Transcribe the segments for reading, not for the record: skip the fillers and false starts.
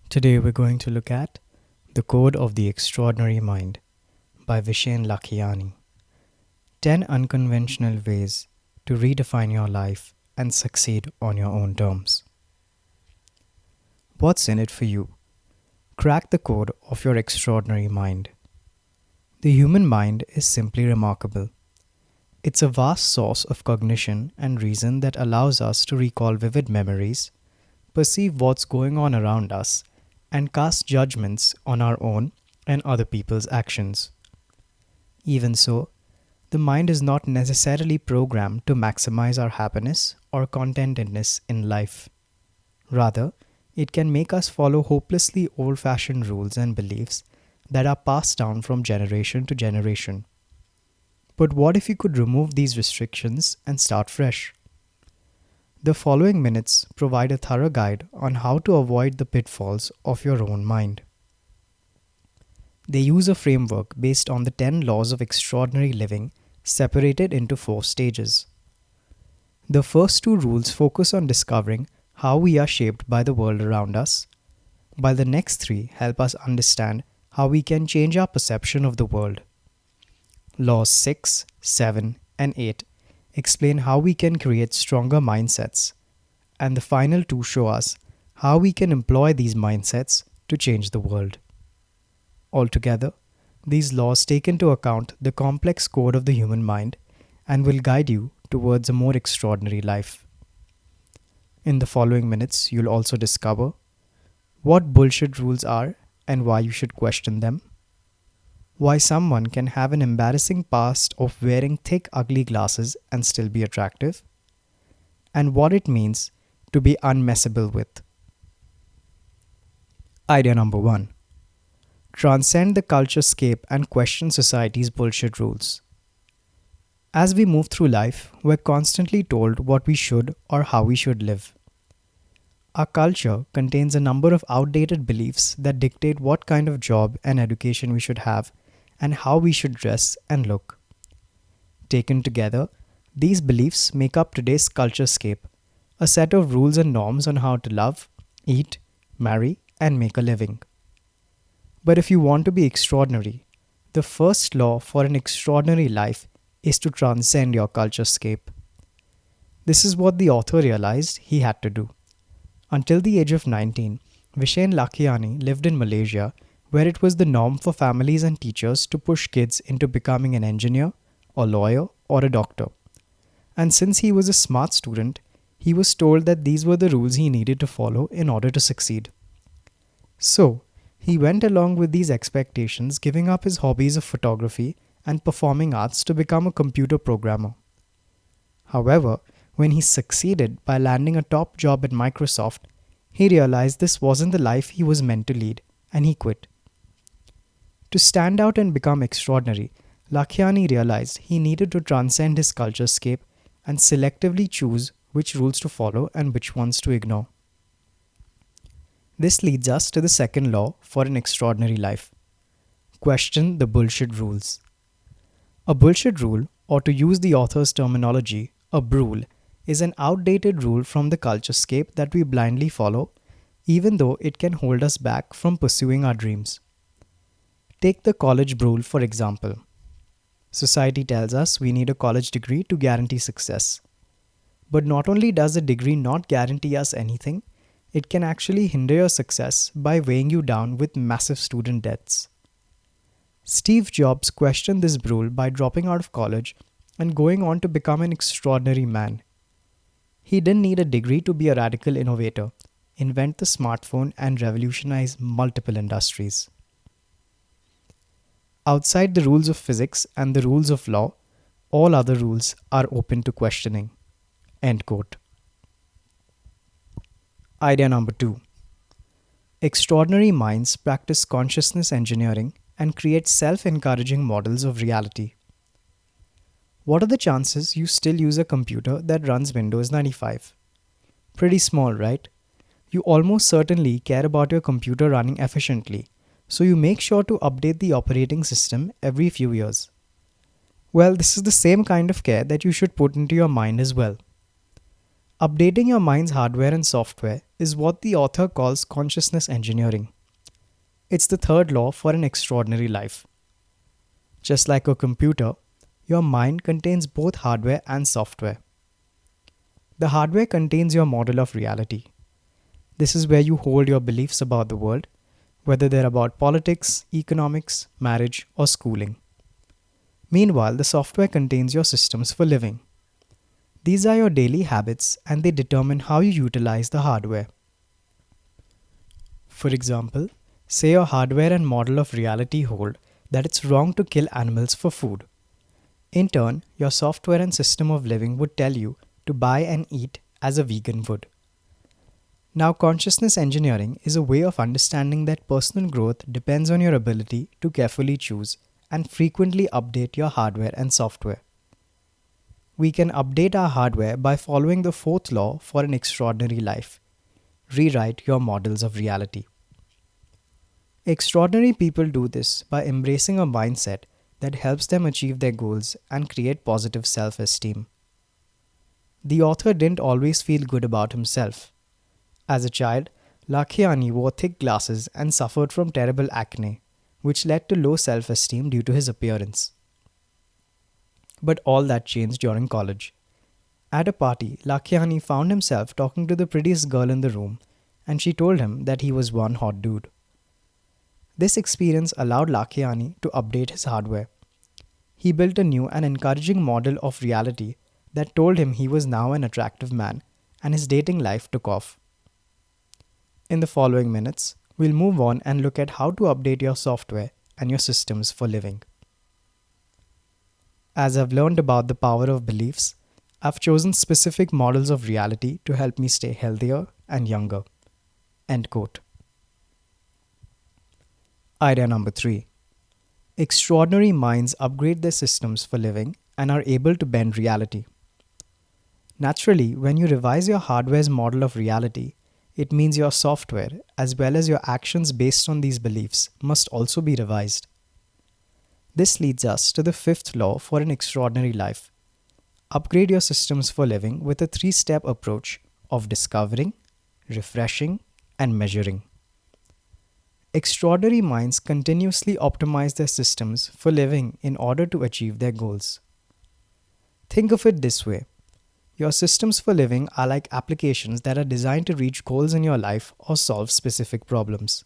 Today we're going to look at The Code of the Extraordinary Mind by Vishen Lakhiani. 10 unconventional ways to redefine your life and succeed on your own terms. What's in it for you? Crack the code of your extraordinary mind. The human mind is simply remarkable. It's a vast source of cognition and reason that allows us to recall vivid memories, perceive what's going on around us, and cast judgments on our own and other people's actions. Even so, the mind is not necessarily programmed to maximize our happiness or contentedness in life. Rather, it can make us follow hopelessly old-fashioned rules and beliefs that are passed down from generation to generation. But what if you could remove these restrictions and start fresh? The following minutes provide a thorough guide on how to avoid the pitfalls of your own mind. They use a framework based on the 10 laws of extraordinary living separated into 4 stages. The first 2 rules focus on discovering how we are shaped by the world around us, while the next 3 help us understand how we can change our perception of the world. Laws 6, 7, and 8 explain how we can create stronger mindsets, and the final 2 show us how we can employ these mindsets to change the world. Altogether, these laws take into account the complex code of the human mind and will guide you towards a more extraordinary life. In the following minutes, you'll also discover what bullshit rules are and why you should question them, why someone can have an embarrassing past of wearing thick, ugly glasses and still be attractive, and what it means to be unmessable with. Idea number 1. Transcend the culturescape and question society's bullshit rules. As we move through life, we're constantly told what we should or how we should live. Our culture contains a number of outdated beliefs that dictate what kind of job and education we should have and how we should dress and look. Taken together, these beliefs make up today's culturescape, a set of rules and norms on how to love, eat, marry, and make a living. But if you want to be extraordinary, the first law for an extraordinary life is to transcend your culturescape. This is what the author realized he had to do. Until the age of 19, Vishen Lakhiani lived in Malaysia, where it was the norm for families and teachers to push kids into becoming an engineer, a lawyer, or a doctor. And since he was a smart student, he was told that these were the rules he needed to follow in order to succeed. So, he went along with these expectations, giving up his hobbies of photography and performing arts to become a computer programmer. However, when he succeeded by landing a top job at Microsoft, he realized this wasn't the life he was meant to lead, and he quit. To stand out and become extraordinary, Lakhiani realized he needed to transcend his culturescape and selectively choose which rules to follow and which ones to ignore. This leads us to the second law for an extraordinary life. Question the bullshit rules. A bullshit rule, or to use the author's terminology, a brule, is an outdated rule from the culturescape that we blindly follow, even though it can hold us back from pursuing our dreams. Take the college rule, for example. Society tells us we need a college degree to guarantee success. But not only does a degree not guarantee us anything, it can actually hinder your success by weighing you down with massive student debts. Steve Jobs questioned this rule by dropping out of college and going on to become an extraordinary man. He didn't need a degree to be a radical innovator, invent the smartphone, and revolutionize multiple industries. Outside the rules of physics and the rules of law, all other rules are open to questioning. End quote. Idea number 2. Extraordinary minds practice consciousness engineering and create self-encouraging models of reality. What are the chances you still use a computer that runs Windows 95? Pretty small, right? You almost certainly care about your computer running efficiently, so you make sure to update the operating system every few years. Well, this is the same kind of care that you should put into your mind as well. Updating your mind's hardware and software is what the author calls consciousness engineering. It's the third law for an extraordinary life. Just like a computer, your mind contains both hardware and software. The hardware contains your model of reality. This is where you hold your beliefs about the world, whether they're about politics, economics, marriage, or schooling. Meanwhile, the software contains your systems for living. These are your daily habits and they determine how you utilize the hardware. For example, say your hardware and model of reality hold that it's wrong to kill animals for food. In turn, your software and system of living would tell you to buy and eat as a vegan would. Now, consciousness engineering is a way of understanding that personal growth depends on your ability to carefully choose and frequently update your hardware and software. We can update our hardware by following the fourth law for an extraordinary life. Rewrite your models of reality. Extraordinary people do this by embracing a mindset that helps them achieve their goals and create positive self-esteem. The author didn't always feel good about himself. As a child, Lakhiani wore thick glasses and suffered from terrible acne, which led to low self-esteem due to his appearance. But all that changed during college. At a party, Lakhiani found himself talking to the prettiest girl in the room, and she told him that he was one hot dude. This experience allowed Lakhiani to update his hardware. He built a new and encouraging model of reality that told him he was now an attractive man, and his dating life took off. In the following minutes, we'll move on and look at how to update your software and your systems for living. As I've learned about the power of beliefs, I've chosen specific models of reality to help me stay healthier and younger. End quote. Idea number 3. Extraordinary minds upgrade their systems for living and are able to bend reality. Naturally, when you revise your hardware's model of reality, it means your software, as well as your actions based on these beliefs, must also be revised. This leads us to the fifth law for an extraordinary life. Upgrade your systems for living with a 3-step approach of discovering, refreshing, and measuring. Extraordinary minds continuously optimize their systems for living in order to achieve their goals. Think of it this way. Your systems for living are like applications that are designed to reach goals in your life or solve specific problems.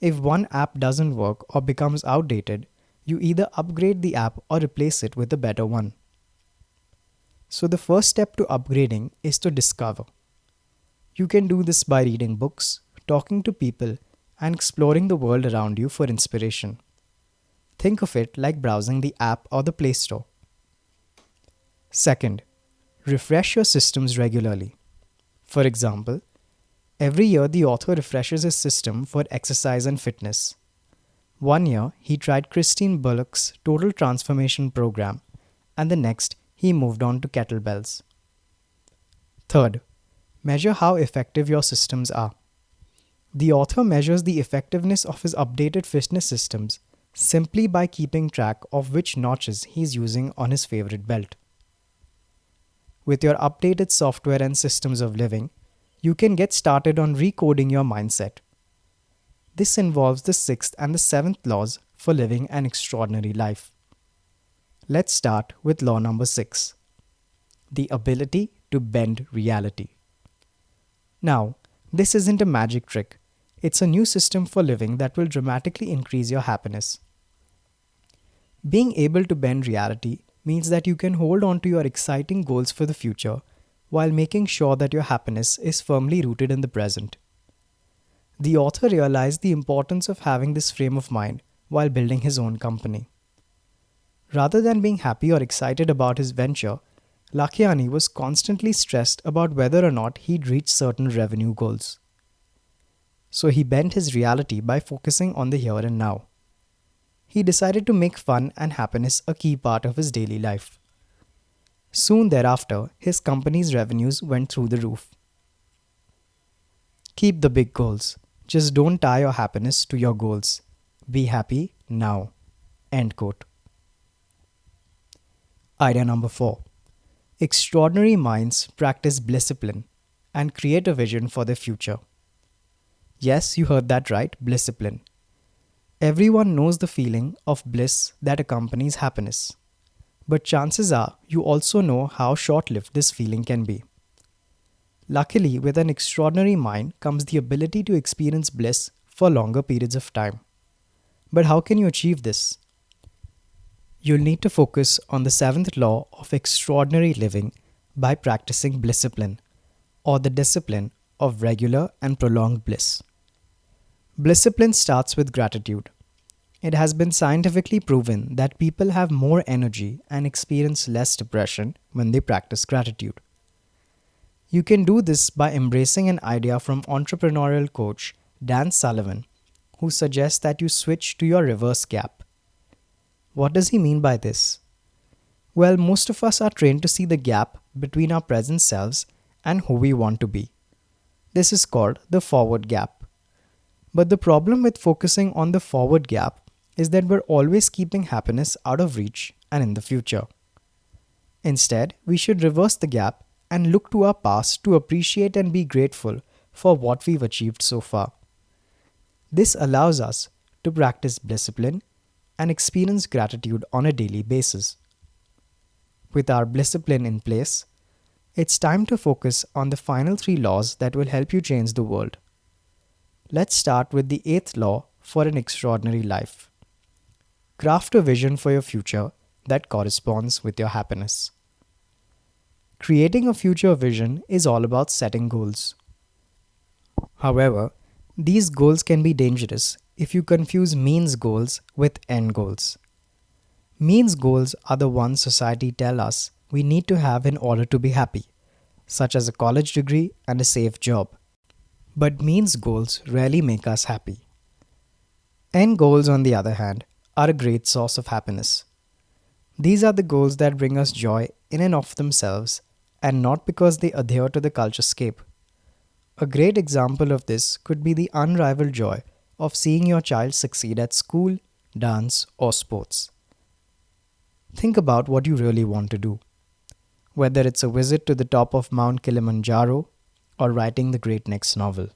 If one app doesn't work or becomes outdated, you either upgrade the app or replace it with a better one. So the first step to upgrading is to discover. You can do this by reading books, talking to people, and exploring the world around you for inspiration. Think of it like browsing the app or the Play Store. Second, refresh your systems regularly. For example, every year the author refreshes his system for exercise and fitness. One year, he tried Christine Bullock's Total Transformation program, and the next, he moved on to kettlebells. Third, measure how effective your systems are. The author measures the effectiveness of his updated fitness systems simply by keeping track of which notches he's using on his favorite belt. With your updated software and systems of living, you can get started on recoding your mindset. This involves the 6th and the 7th laws for living an extraordinary life. Let's start with law number 6, the ability to bend reality. Now, this isn't a magic trick. It's a new system for living that will dramatically increase your happiness. Being able to bend reality means that you can hold on to your exciting goals for the future while making sure that your happiness is firmly rooted in the present. The author realized the importance of having this frame of mind while building his own company. Rather than being happy or excited about his venture, Lakhiani was constantly stressed about whether or not he'd reach certain revenue goals. So he bent his reality by focusing on the here and now. He decided to make fun and happiness a key part of his daily life. Soon thereafter, his company's revenues went through the roof. Keep the big goals. Just don't tie your happiness to your goals. Be happy now. End quote. Idea number 4. Extraordinary minds practice discipline and create a vision for their future. Yes, you heard that right, discipline. Everyone knows the feeling of bliss that accompanies happiness. But chances are you also know how short lived this feeling can be. Luckily, with an extraordinary mind comes the ability to experience bliss for longer periods of time. But how can you achieve this? You'll need to focus on the seventh law of extraordinary living by practicing discipline, or the discipline of regular and prolonged bliss. Discipline starts with gratitude. It has been scientifically proven that people have more energy and experience less depression when they practice gratitude. You can do this by embracing an idea from entrepreneurial coach Dan Sullivan, who suggests that you switch to your reverse gap. What does he mean by this? Well, most of us are trained to see the gap between our present selves and who we want to be. This is called the forward gap. But the problem with focusing on the forward gap is that we're always keeping happiness out of reach and in the future. Instead, we should reverse the gap and look to our past to appreciate and be grateful for what we've achieved so far. This allows us to practice discipline and experience gratitude on a daily basis. With our discipline in place, it's time to focus on the final three laws that will help you change the world. Let's start with the eighth law for an extraordinary life. Craft a vision for your future that corresponds with your happiness. Creating a future vision is all about setting goals. However, these goals can be dangerous if you confuse means goals with end goals. Means goals are the ones society tells us we need to have in order to be happy, such as a college degree and a safe job. But means goals rarely make us happy. End goals, on the other hand, are a great source of happiness. These are the goals that bring us joy in and of themselves and not because they adhere to the culturescape. A great example of this could be the unrivaled joy of seeing your child succeed at school, dance, or sports. Think about what you really want to do. Whether it's a visit to the top of Mount Kilimanjaro or writing the great next novel.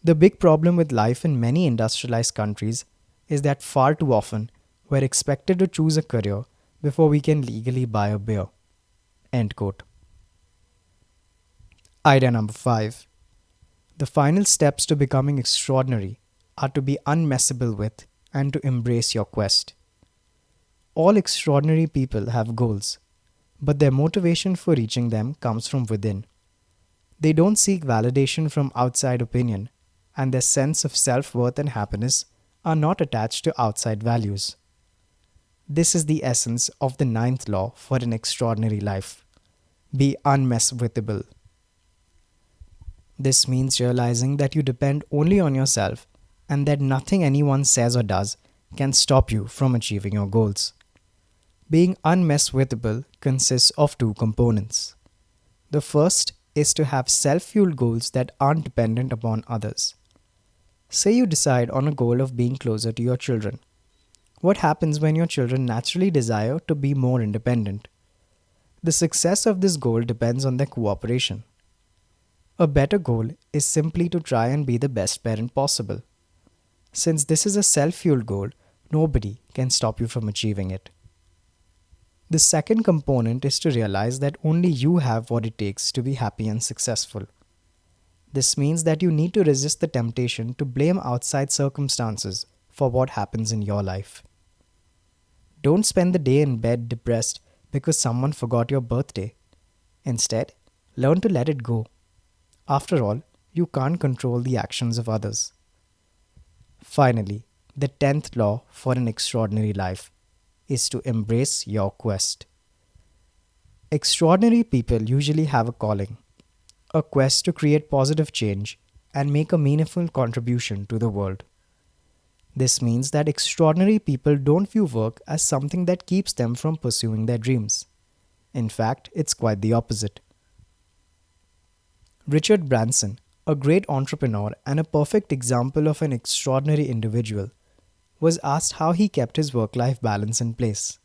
The big problem with life in many industrialized countries is that far too often we're expected to choose a career before we can legally buy a beer. End quote. Idea number 5. The final steps to becoming extraordinary are to be unmessable with and to embrace your quest. All extraordinary people have goals, but their motivation for reaching them comes from within. They don't seek validation from outside opinion, and their sense of self-worth and happiness are not attached to outside values. This is the essence of the ninth law for an extraordinary life. Be unmessable. This means realizing that you depend only on yourself and that nothing anyone says or does can stop you from achieving your goals. Being unmessable consists of two components. The first is to have self-fueled goals that aren't dependent upon others. Say you decide on a goal of being closer to your children. What happens when your children naturally desire to be more independent? The success of this goal depends on their cooperation. A better goal is simply to try and be the best parent possible. Since this is a self-fueled goal, nobody can stop you from achieving it. The second component is to realize that only you have what it takes to be happy and successful. This means that you need to resist the temptation to blame outside circumstances for what happens in your life. Don't spend the day in bed depressed because someone forgot your birthday. Instead, learn to let it go. After all, you can't control the actions of others. Finally, the 10th law for an extraordinary life is to embrace your quest. Extraordinary people usually have a calling, a quest to create positive change and make a meaningful contribution to the world. This means that extraordinary people don't view work as something that keeps them from pursuing their dreams. In fact, it's quite the opposite. Richard Branson, a great entrepreneur and a perfect example of an extraordinary individual, was asked how he kept his work-life balance in place.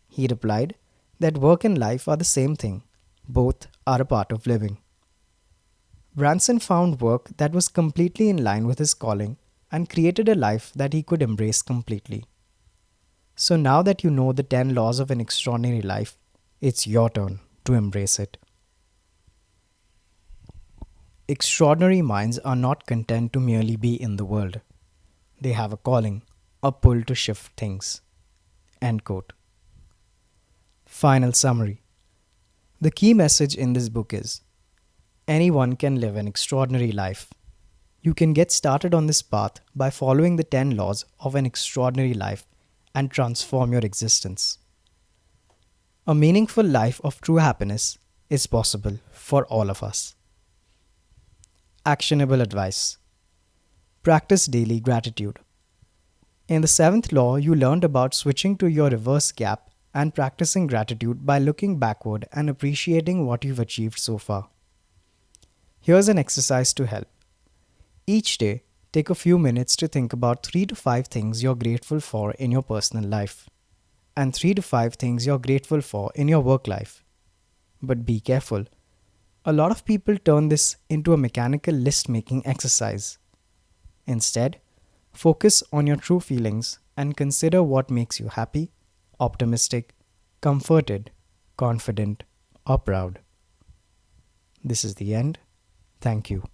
He replied, that work and life are the same thing. Both are a part of living. Branson found work that was completely in line with his calling and created a life that he could embrace completely. So now that you know the 10 laws of an extraordinary life, it's your turn to embrace it. Extraordinary minds are not content to merely be in the world. They have a calling, a pull to shift things. End quote. Final summary. The key message in this book is anyone can live an extraordinary life. You can get started on this path by following the 10 laws of an extraordinary life and transform your existence. A meaningful life of true happiness is possible for all of us. Actionable advice. Practice daily gratitude. In the 7th law, you learned about switching to your reverse gap and practicing gratitude by looking backward and appreciating what you've achieved so far. Here's an exercise to help. Each day, take a few minutes to think about 3 to 5 things you're grateful for in your personal life, and 3 to 5 things you're grateful for in your work life. But be careful. A lot of people turn this into a mechanical list-making exercise. Instead, focus on your true feelings and consider what makes you happy, optimistic, comforted, confident, or proud. This is the end. Thank you.